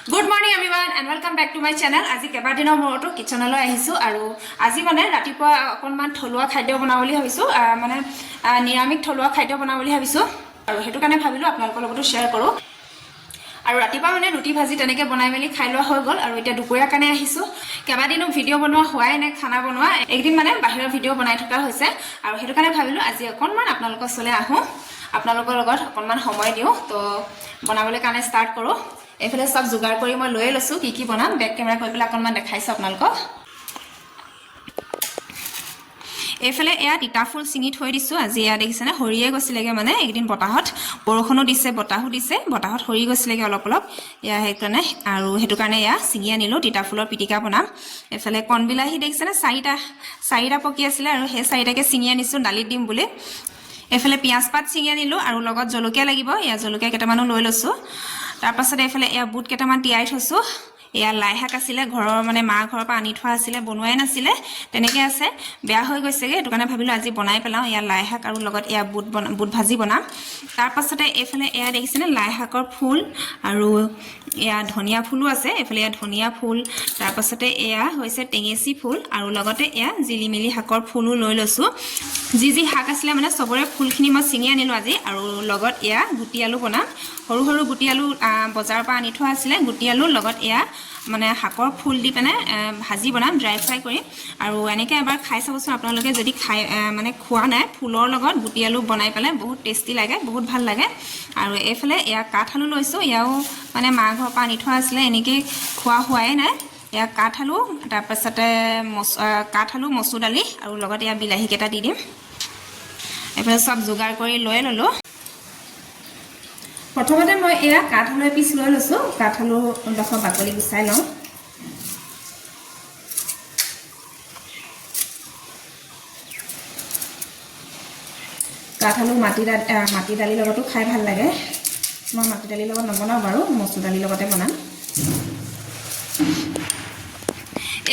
Good morning everyone and welcome back to my channel. আজি কেবাদিনৰ মূৰতো কিচনলৈ আহিছো আৰু আজি মানে ৰাতিপুৱা অকনমান থলুৱা খাদ্য বনাবলৈ ভাবিছো মানে নিৰামিক থলুৱা খাদ্য বনাবলৈ ভাবিছো আৰু হেতু কাৰণে ভাবিলো আপোনালোকৰ লগতো শেয়াৰ কৰো আৰু ৰাতিপুৱা মানে ৰুটি ভাজি তেনেকৈ বনাই মেলি খাই লোৱা হৈ গল আৰু এতিয়া দুপৰীয়া কাৰণে আহিছো কেবাদিনো ভিডিও বনোৱা হোৱাই নাই খানা বনোৱা একদিন মানে বাহিৰৰ ভিডিও বনাই থকা হৈছে আৰু হেতু কাৰণে ভাবিলো আজি অকনমান আপোনালোকৰ চলে আহো আপোনালোকৰ লগত অকনমান সময় দিও তো বনাবলৈ কাৰণে ষ্টাৰ্ট কৰো এফালে সব যোগাৰ কৰি মই লৈ লৈছো কি বনাম বেক কেমেৰা কৰি পেলাই অকনমান দেখাইছো আপোনালোকক এফালে এয়া তিতা ফুল চিঙি থৈ দিছো আজি এয়া দেখিছেনে হৰিয়ে গৈছিলেগে মানে একদিন বতাহত বৰষুণো দিছে বতাহো দিছে বতাহত হৰি গৈছিলেগে অলপ এয়া সেইকাৰণে আৰু হেতু কাৰণে এয়া চিঙি আনিলো তিতা ফুলৰ পিটিকা বনাম এফালে কণ বিলাহী দেখিছেনে চাৰিটা পকি আছিল আৰু সেই চাৰিটাকে চিঙি আনিছো ডালিত দিম বুলি এফালে পিয়াজ পাত চিঙি আনিলো আৰু লগত জলকীয়া লাগিব এয়া জলকীয়া কেইটামানো লৈ লৈছো তাৰ পাছতে এফালে এয়া বুট কেইটামান তিয়াই থৈছো এয়া লাই শাক আছিলে ঘৰৰ মানে মা ঘৰৰ পৰা আনি থোৱা আছিলে বনোৱাই নাছিলে তেনেকৈ আছে বেয়া হৈ গৈছেগে এটো কাৰণে ভাবিলো আজি বনাই পেলাও এয়া লাই শাক আৰু লগত এয়া বুট ভাজি বনাম তাৰ পাছতে এফালে এয়া দেখিছেনে লাই শাকৰ ফুল আৰু এয়া ধনিয়া ফুলো আছে এফালে এয়া ধনিয়া ফুল তাৰ পাছতে এয়া হৈছে টেঙেচি ফুল আৰু লগতে এয়া জিলিমিলি শাকৰ ফুলো লৈ লৈছো যি শাক আছিলে মানে সবৰে ফুলখিনি মই চিঙি আনিলো আজি আৰু লগত এয়া গুটি আলু বনাম সৰু সৰু গুটি আলু বজাৰৰ পৰা আনি থোৱা আছিলে গুটি আলু লগত এয়া মানে শাকৰ ফুল দি পেনে ভাজি বনাম ড্ৰাই ফ্ৰাই কৰি আৰু এনেকৈ এবাৰ খাই চাবচোন আপোনালোকে যদি খাই মানে খোৱা নাই ফুলৰ লগত গুটি আলু বনাই পেলাই বহুত টেষ্টি লাগে বহুত ভাল লাগে আৰু এইফালে এয়া কাঠ আলু লৈছোঁ এয়াও মানে মা ঘৰৰ পৰা আনি থোৱা আছিলে এনেকৈ খোৱা হোৱাই নাই এয়া কাঠ আলু তাৰপাছতে কাঠ আলু মচুৰ দালি আৰু লগত এয়া বিলাহী কেইটা দি দিম এইফালে সব যোগাৰ কৰি লৈ ললো প্ৰথমতে মই এয়া কাঠ আলু পিচ লৈ লৈছো কাঠ আলু ডখৰ বাকলি গুচাই লওঁ কাঠ আলু মাটি দালিৰ লগতো খাই ভাল লাগে মই মাটি দালিৰ লগত নবনাওঁ বাৰু মচুৰ দালিৰ লগতে বনাম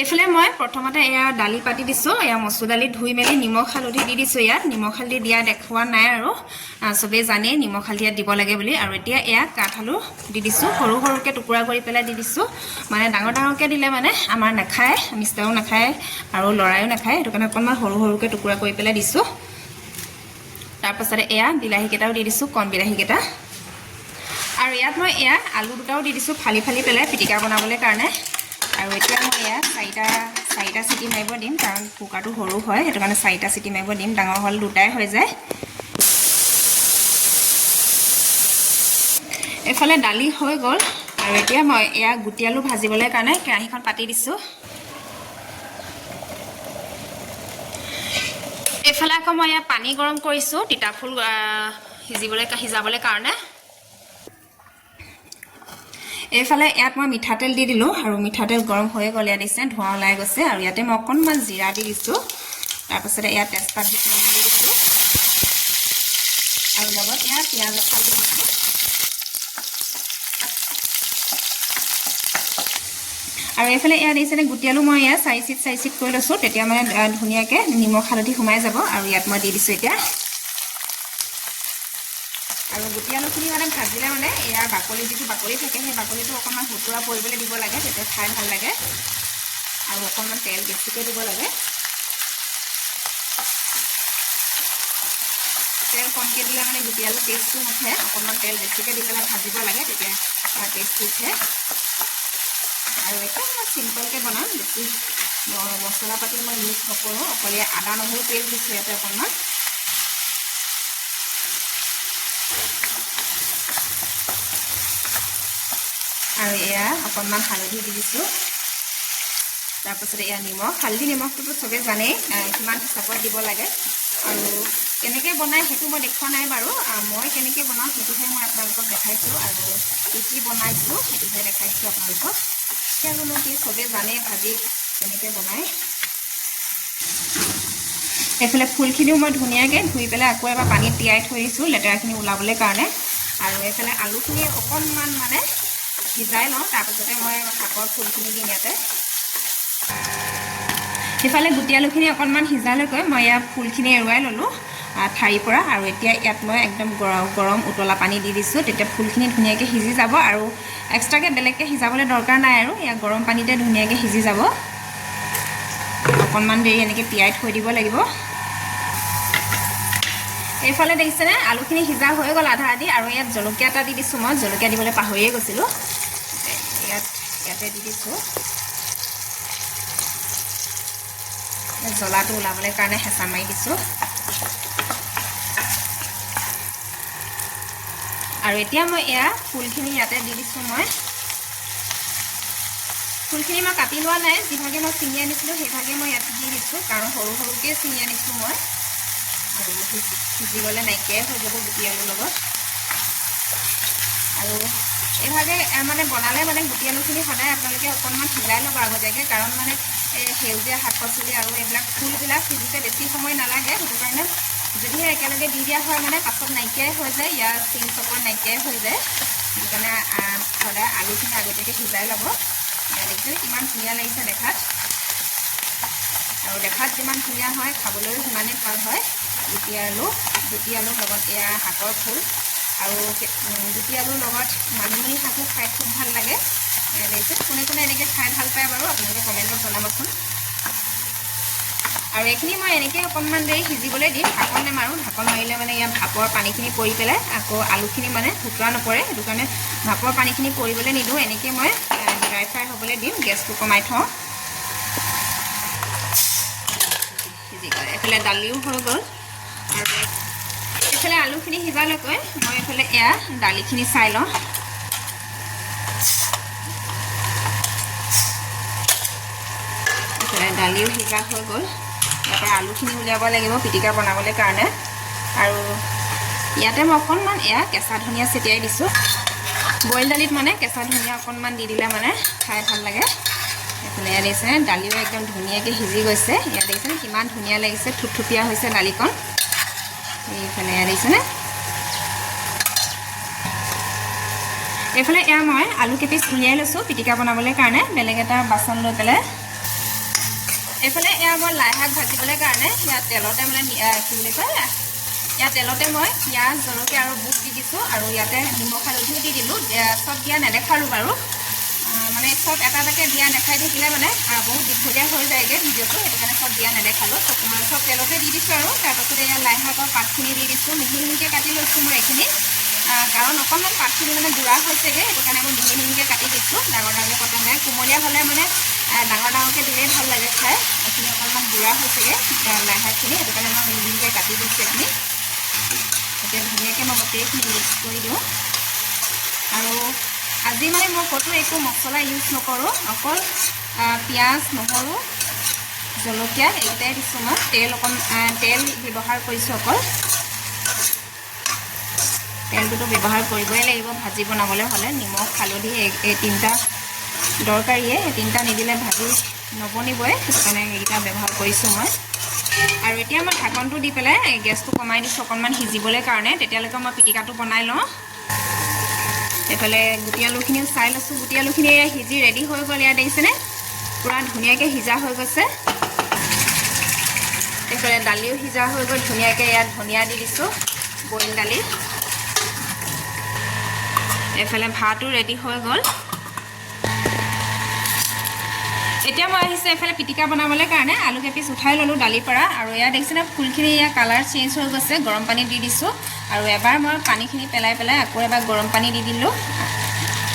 এফালে মই প্ৰথমতে এয়া দালি পাতি দিছো এয়া মচুৰ দালি ধুই মেলি নিমখ হালধি দি দিছো ইয়াত নিমখ হালধি দিয়া দেখুৱা নাই আৰু সবে জানে নিমখ হালধি দিব লাগে বুলি আৰু এতিয়া এয়া কাঠ আলু দি দিছো সৰু সৰুকে টুকুৰা কৰি পেলাই দি দিছো মানে ডাঙৰকে দিলে মানে আমাৰ নাখায় মিষ্টাৰো নাখায় আৰু লৰায়ো নাখায় এটো কাৰণে অকনমান সৰু সৰুকে টুকুৰা কৰি পেলাই দিছো তাৰ পাছতে এয়া বিলাহী কেইটাও দি দিছো কণ বিলাহী কেইটা আৰু ইয়াত মই এয়া আলু দুটাও দি দিছো ফালি পেলাই পিটিকা বনাবলৈ কাৰণে আৰু এতিয়া মই এয়া চাৰিটা চিটি মাৰিব দিম কাৰণ কুকাৰটো সৰু হয় সেইটো কাৰণে চাৰিটা চিটি মাৰিব দিম ডাঙৰ হল দুটাই হৈ যায় এফালে দালি হৈ গ'ল আৰু এতিয়া মই এয়া গুটি আলু ভাজিবলৈ কাৰণে কেৰাহীখন পাতি দিছো এফালে আকৌ মই এয়া পানী গৰম কৰিছো তিতা ফুল সিজাবলৈ কাৰণে এইফালে ইয়াত মই মিঠাতেল দি দিলো আৰু মিঠাতেল গৰম হৈ গ'ল ইয়াত দিছে ধোঁৱা ওলাই গৈছে আৰু ইয়াতে মই অকনমান জিৰা দি দিছো তাৰ পাছতে ইয়াত তেজপাত দি দিছো আৰু লগত ইয়াত পিঁয়াজ এফাল দি দিছো আৰু এইফালে ইয়াত দিছে গুটি আলু মই ইয়াত চাৰি চিট কৰি লৈছো তেতিয়া মানে ধুনীয়াকৈ নিমখ হালধি সোমাই যাব আৰু ইয়াত মই দি দিছো এতিয়া আৰু গুটি আলুখিনি মানে ভাজিলে মানে ইয়াৰ বাকলি যিটো বাকলি থাকে সেই বাকলিটো অকণমান হুতুৰা পৰিবলৈ দিব লাগে তেতিয়া খাই ভাল লাগে আৰু অকণমান তেল বেছিকৈ দিব লাগে তেল কমকৈ দিলে মানে গুটি আলু টেষ্টটো উঠে অকণমান তেল বেছিকৈ দি পেলাই ভাজিব লাগে তেতিয়া টেষ্টটো উঠে আৰু একদম মই চিম্পলকৈ বনাম বেছি মছলা পাতি মই ইউজ নকৰোঁ অকলে আদা নহৰু পেষ্ট দিছোঁ ইয়াতে অকণমান আৰু এয়া অকণমান হালধি দি দিছোঁ তাৰপাছতে এয়া নিমখ হালধি নিমখটোতো চবেই জানেই কিমান হিচাপত দিব লাগে আৰু কেনেকৈ বনাই সেইটো মই দেখুওৱা নাই বাৰু মই কেনেকৈ বনাওঁ সেইটোহে মই আপোনালোকক দেখাইছোঁ আৰু কি বনাইছোঁ সেইটোহে দেখাইছোঁ আপোনালোকক আলুনো কি চবেই জানে ভাজি কেনেকৈ বনায় এইফালে ফুলখিনিও মই ধুনীয়াকৈ ধুই পেলাই আকৌ এবাৰ পানীত তিয়াই থৈ দিছোঁ লেতেৰাখিনি ওলাবলৈ কাৰণে আৰু এইফালে আলুখিনি অকণমান মানে সিজাই লওঁ তাৰপিছতে মই শাকৰ ফুলখিনি দিম ইয়াতে সিফালে গুটি আলুখিনি অকণমান সিজালৈকৈ মই ইয়াত ফুলখিনি এৰুৱাই ল'লোঁ ঠাৰিৰ পৰা আৰু এতিয়া ইয়াত মই একদম গৰম উতলা পানী দি দিছোঁ তেতিয়া ফুলখিনি ধুনীয়াকৈ সিজি যাব আৰু এক্সট্ৰাকৈ বেলেগকৈ সিজাবলৈ দৰকাৰ নাই আৰু ইয়াত গৰম পানীতে ধুনীয়াকৈ সিজি যাব অকণমান দেৰি এনেকৈ তিয়াই থৈ দিব লাগিব এইফালে দেখিছেনে আলুখিনি সিজা হৈ গ'ল আধা আধি আৰু ইয়াত জলকীয়া এটা দি দিছোঁ মই জলকীয়া দিবলৈ পাহৰিয়ে গৈছিলোঁ ইয়াতে দি দিছোঁ জ্বলাটো ওলাবলৈ কাৰণে হেঁচা মাৰি দিছোঁ আৰু এতিয়া মই এয়া ফুলখিনি ইয়াতে দি দিছোঁ মই ফুলখিনি মই কাটি লোৱা নাই যিভাগে মই ছিঙি আনিছিলোঁ সেইভাগে মই ইয়াত দি দিছোঁ কাৰণ সৰু সৰুকৈ ছিঙি আনিছোঁ মই আৰু সিজি গ'লে নাইকিয়াই হৈ যাব গুটি আলুৰ লগত আৰু এইভাগে মানে বনালে মানে গুটি আলুখিনি সদায় আপোনালোকে অকণমান সিজাই ল'ব আগতীয়াকৈ কাৰণ মানে সেউজীয়া শাক পাচলি আৰু এইবিলাক ফুলবিলাক সিজোতে বেছি সময় নালাগে সেইটো কাৰণে যদিহে একেলগে দি দিয়া হয় মানে পাছত নাইকিয়াই হৈ যায় ইয়াৰ চিন চপৰ নাইকিয়াই হৈ যায় সেইটো কাৰণে সদায় আলুখিনি আগতীয়াকৈ সিজাই ল'ব দেখিছে কিমান ধুনীয়া লাগিছে দেখাত আৰু দেখাত যিমান ধুনীয়া হয় খাবলৈও সিমানেই ভাল হয় গুটি আলুৰ লগত এয়া শাকৰ ফুল আৰু গুটি আলুৰ লগত মানিমুনি শাকো খাই খুব ভাল লাগে দেখিছে কোনে কোনে এনেকৈ খাই ভাল পায় বাৰু আপোনালোকে কমেণ্টত জনাবচোন আৰু এইখিনি মই এনেকৈ অকণমান দেৰি সিজিবলৈ দিম ঢাকন নেমাৰোঁ ঢাকন মাৰিলে মানে ইয়াত ভাপৰ পানীখিনি পৰি পেলাই আকৌ আলুখিনি মানে ভুতুৰা নপৰে সেইটো কাৰণে ভাপৰ পানীখিনি পৰিবলৈ নিদিওঁ এনেকৈ মই ড্ৰাই ফ্ৰাই হ'বলৈ দিম গেছটো কমাই থওঁ সিজি গ'ল এইফালে দালিও হৈ গ'ল আৰু এইফালে আলুখিনি সিজালৈকৈ মই এইফালে এয়া দালিখিনি চাই লওঁ এইফালে দালিও সিজা হৈ গ'ল ইয়াৰ পৰা আলুখিনি উলিয়াব লাগিব পিটিকা বনাবলৈ কাৰণে আৰু ইয়াতে মই অকণমান এয়া কেঁচা ধনিয়া ছটিয়াই দিছোঁ বইল দালিত মানে কেঁচা ধনিয়া অকণমান দি দিলে মানে খাই ভাল লাগে এইফালে ইয়াত দেখিছে দালিও একদম ধুনীয়াকৈ সিজি গৈছে ইয়াত দেখিছেনে কিমান ধুনীয়া লাগিছে থুপথুপীয়া হৈছে দালিকণ এইফালে ইয়াত দেখিছেনে এইফালে এয়া মই আলু কেইপিচ উলিয়াই লৈছোঁ পিটিকা বনাবলৈ কাৰণে বেলেগ এটা বাচন লৈ পেলাই এইফালে এয়া মই লাই শাক ভাজিবলৈ কাৰণে ইয়াত তেলতে মানে কি বুলি কয় ইয়াত তেলতে মই পিঁয়াজ জলকীয়া আৰু বুট দি দিছোঁ আৰু ইয়াতে নিমখ হালধিও দি দিলোঁ চব দিয়া নেদেখালোঁ বাৰু মানে চব এটা এটাকৈ দিয়া দেখাই থাকিলে মানে বহুত দীঘলীয়া হৈ যায়গৈ ভিডিঅ'টো সেইটো কাৰণে চব দিয়া নেদেখালোঁ চব তেলতে দি দিছোঁ আৰু তাৰপাছতে ইয়াত লাই শাকৰ পাতখিনি দি দিছোঁ মিহি মিহিকৈ কাটি লৈছোঁ মই এইখিনি কাৰণ অকণমান পাতখিনি মানে বুঢ়া হৈছেগৈ সেইটো কাৰণে মই মিহি মিহিকৈ কাটি দিছোঁ ডাঙৰ ডাঙৰকৈ কটা নাই কোমলীয়া হ'লে মানে ডাঙৰ ডাঙৰকৈ দিলেই ভাল লাগে খাই এইখিনি অকণমান বুঢ়া হৈছেগৈ লাই শাকখিনি সেইটো কাৰণে মই মিহি মিহিকৈ কাটি দিছোঁ এইখিনি এতিয়া ধুনীয়াকৈ মই গোটেইখিনি মিক্স কৰি দিওঁ আৰু আজি মানে মই ক'তো একো মছলা ইউজ নকৰোঁ অকল পিঁয়াজ নহৰু জলকীয়া এইকেইটাই দিছোঁ মই তেল ব্যৱহাৰ কৰিছোঁ অকল তেলটোতো ব্যৱহাৰ কৰিবই লাগিব ভাজি বনাবলৈ হ'লে নিমখ হালধি এই তিনিটা দৰকাৰীয়ে এই তিনিটা নিদিলে ভাজি নবনিবই সেইটো কাৰণে এইকেইটা ব্যৱহাৰ কৰিছোঁ মই আৰু এতিয়া মই ঢাকনটো দি পেলাই গেছটো কমাই দিছোঁ অকণমান সিজিবলৈ কাৰণে তেতিয়ালৈকে মই পিটিকাটো বনাই লওঁ এইফালে গুটি আলুখিনিও চাই লৈছোঁ গুটি আলুখিনি সিজি ৰেডি হৈ গ'ল ইয়াত দেখিছেনে পূৰা ধুনীয়াকৈ সিজা হৈ গৈছে এইফালে দালিও সিজা হৈ গ'ল ধুনীয়াকৈ ইয়াত ধনিয়া দি দিছোঁ বইল দালি এইফালে ভাতো ৰেডি হৈ গ'ল এতিয়া মই আহিছোঁ এইফালে পিটিকা বনাবলৈ কাৰণে আলু কেইপিচ উঠাই ল'লোঁ দালিৰ পৰা আৰু ইয়াত দেখিছেনে ফুলখিনি ইয়াৰ কালাৰ চেঞ্জ হৈ গৈছে গৰম পানী দি দিছোঁ আৰু এবাৰ মই পানীখিনি পেলাই আকৌ এবাৰ গৰম পানী দি দিলোঁ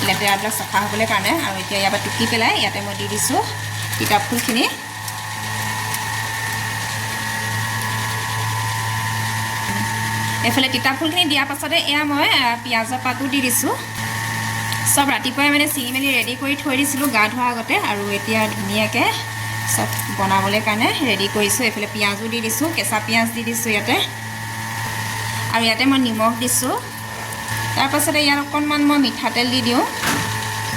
লেতেৰাবিলাক চাফা হ'বলৈ কাৰণে আৰু এতিয়া ইয়াৰ পৰা টুকি পেলাই ইয়াতে মই দি দিছোঁ তিতা ফুলখিনি এইফালে তিতা ফুলখিনি দিয়াৰ পাছতে এয়া মই পিঁয়াজৰ পাতো দি দিছোঁ সব ৰাতিপুৱাই মানে চিঙি মেলি ৰেডি কৰি থৈ দিছিলোঁ গা ধোৱাৰ আগতে আৰু এতিয়া ধুনীয়াকৈ সব বনাবলৈ কাৰণে ৰেডি কৰিছোঁ এইফালে পিঁয়াজো দি দিছোঁ কেঁচা পিঁয়াজ দি দিছোঁ ইয়াতে আৰু ইয়াতে মই নিমখ দিছোঁ তাৰপাছতে ইয়াত অকণমান মই মিঠাতেল দি দিওঁ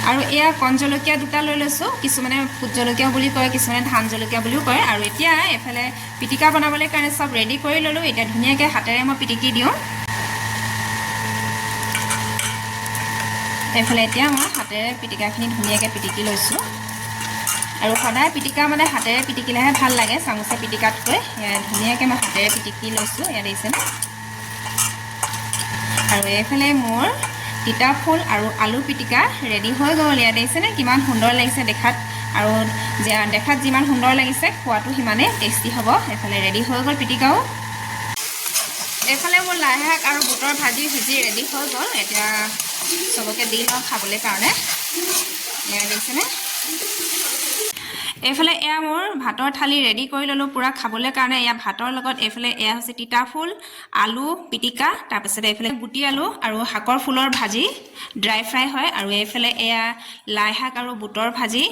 আৰু এয়া কণ জলকীয়া দুটা লৈ লৈছোঁ কিছুমানে ফুট জলকীয়া বুলি কয় কিছুমানে ধান জলকীয়া বুলিও কয় আৰু এতিয়া এইফালে পিটিকা বনাবলৈ কাৰণে সব ৰেডি কৰি ল'লোঁ এতিয়া ধুনীয়াকৈ হাতেৰে মই পিটিকি দিওঁ এইফালে এতিয়া মই হাতেৰে পিটিকাখিনি ধুনীয়াকৈ পিটিকি লৈছোঁ আৰু সদায় পিটিকা মানে হাতেৰে পিটিকিলেহে ভাল লাগে চামুচে পিটিকাতকৈ ধুনীয়াকৈ মই হাতেৰে পিটিকি লৈছোঁ ইয়াত দেখিছেনে আৰু এইফালে মোৰ তিতা ফুল আৰু আলু পিটিকা ৰেডি হৈ গ'ল ইয়াত দেখিছেনে কিমান সুন্দৰ লাগিছে দেখাত আৰু দেখাত যিমান সুন্দৰ লাগিছে খোৱাটো সিমানেই টেষ্টি হ'ব এইফালে ৰেডি হৈ গ'ল পিটিকাও এইফালে মোৰ লাই শাক আৰু বুটৰ ভাজি সিজি ৰেডি হৈ গ'ল এতিয়া চবকে দি লওঁ খাবলৈ কাৰণে এয়া দেখিছেনে এইফালে এয়া মোৰ ভাতৰ থালি ৰেডি কৰি ল'লোঁ পূৰা খাবলৈ কাৰণে এয়া ভাতৰ লগত এইফালে এয়া হৈছে তিতা ফুল আলু পিটিকা তাৰপিছতে এইফালে গুটি আলু আৰু শাকৰ ফুলৰ ভাজি ড্ৰাই ফ্ৰাই হয় আৰু এইফালে এয়া লাই শাক আৰু বুটৰ ভাজি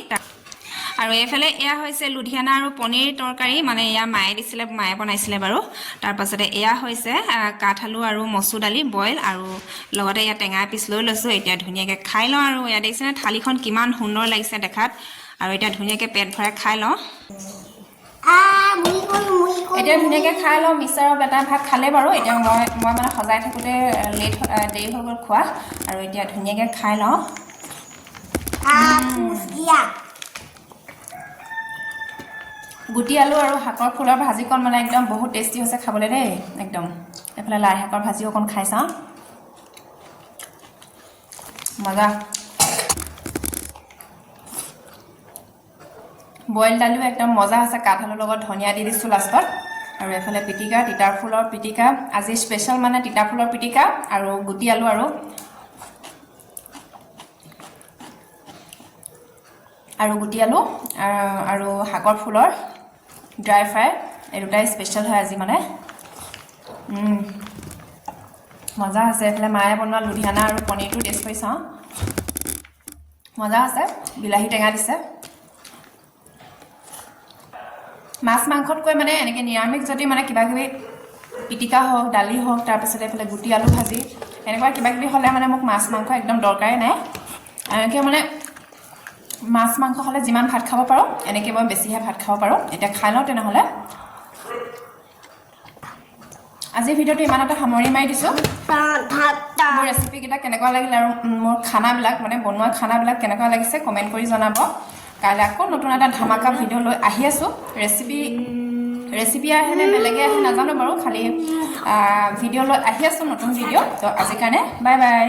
আৰু এইফালে এয়া হৈছে লুধিয়ানা আৰু পনীৰ তৰকাৰী মানে এয়া মায়ে দিছিলে মায়ে বনাইছিলে বাৰু তাৰপাছতে এয়া হৈছে কাঠআলু আৰু মচুৰ দালি বইল আৰু লগতে এয়া টেঙা পিচ লৈ লৈছোঁ এতিয়া ধুনীয়াকৈ খাই লওঁ আৰু এয়া দেখিছেনে থালিখন কিমান সুন্দৰ লাগিছে দেখাত আৰু এতিয়া ধুনীয়াকৈ পেট ভৰাই খাই লওঁ এতিয়া ধুনীয়াকৈ খাই লওঁ মিক্সাৰ বেটা ভাত খালে বাৰু এতিয়া মই মানে সজাই থাকোঁতে দেৰি হৈ গ'ল খোৱা আৰু এতিয়া ধুনীয়াকৈ খাই লওঁ গুটি আলু আৰু শাকৰ ফুলৰ ভাজিকণ মানে একদম বহুত টেষ্টি হৈছে খাবলৈ দেই একদম এইফালে লাই শাকৰ ভাজিও অকণ খাই চাওঁ মজা বইল দালিও একদম মজা আছে কাঠআলুৰ লগত ধনিয়া দি দিছোঁ লাষ্টত আৰু এইফালে পিটিকা তিতা ফুলৰ পিটিকা আজি স্পেচিয়েল মানে তিতা ফুলৰ পিটিকা আৰু গুটি আলু আৰু গুটি আলু আৰু শাকৰ ফুলৰ ড্ৰাই ফ্ৰাই এই দুটাই স্পেচিয়েল হয় আজি মানে মজা আছে এইফালে মায়ে বনোৱা লুধিয়ানা আৰু পনীৰটো টেষ্ট কৰি চাওঁ মজা আছে বিলাহী টেঙা দিছে মাছ মাংসতকৈ মানে এনেকৈ নিৰামিষ যদি মানে কিবাকিবি পিটিকা হওক দালি হওক তাৰপিছতে এইফালে গুটি আলু ভাজি এনেকুৱা কিবাকিবি হ'লে মানে মোক মাছ মাংস একদম দৰকাৰেই নাই এনেকৈ মানে মাছ মাংস হ'লে যিমান ভাত খাব পাৰোঁ এনেকৈ মই বেছিহে ভাত খাব পাৰোঁ এতিয়া খাই লওঁ তেনেহ'লে আজিৰ ভিডিঅ'টো ইমানতে সামৰি মাৰি দিছোঁ মোৰ ৰেচিপিকেইটা কেনেকুৱা লাগিল আৰু মোৰ খানাবিলাক মানে বনোৱা খানাবিলাক কেনেকুৱা লাগিছে কমেণ্ট কৰি জনাব কাইলৈ আকৌ নতুন এটা ধামাকা ভিডিঅ' লৈ আহি আছোঁ ৰেচিপি আহেনে বেলেগে আহে নাজানো বাৰু খালি ভিডিঅ' লৈ আহি আছোঁ নতুন ভিডিঅ' তো আজিৰ কাৰণে বাই বাই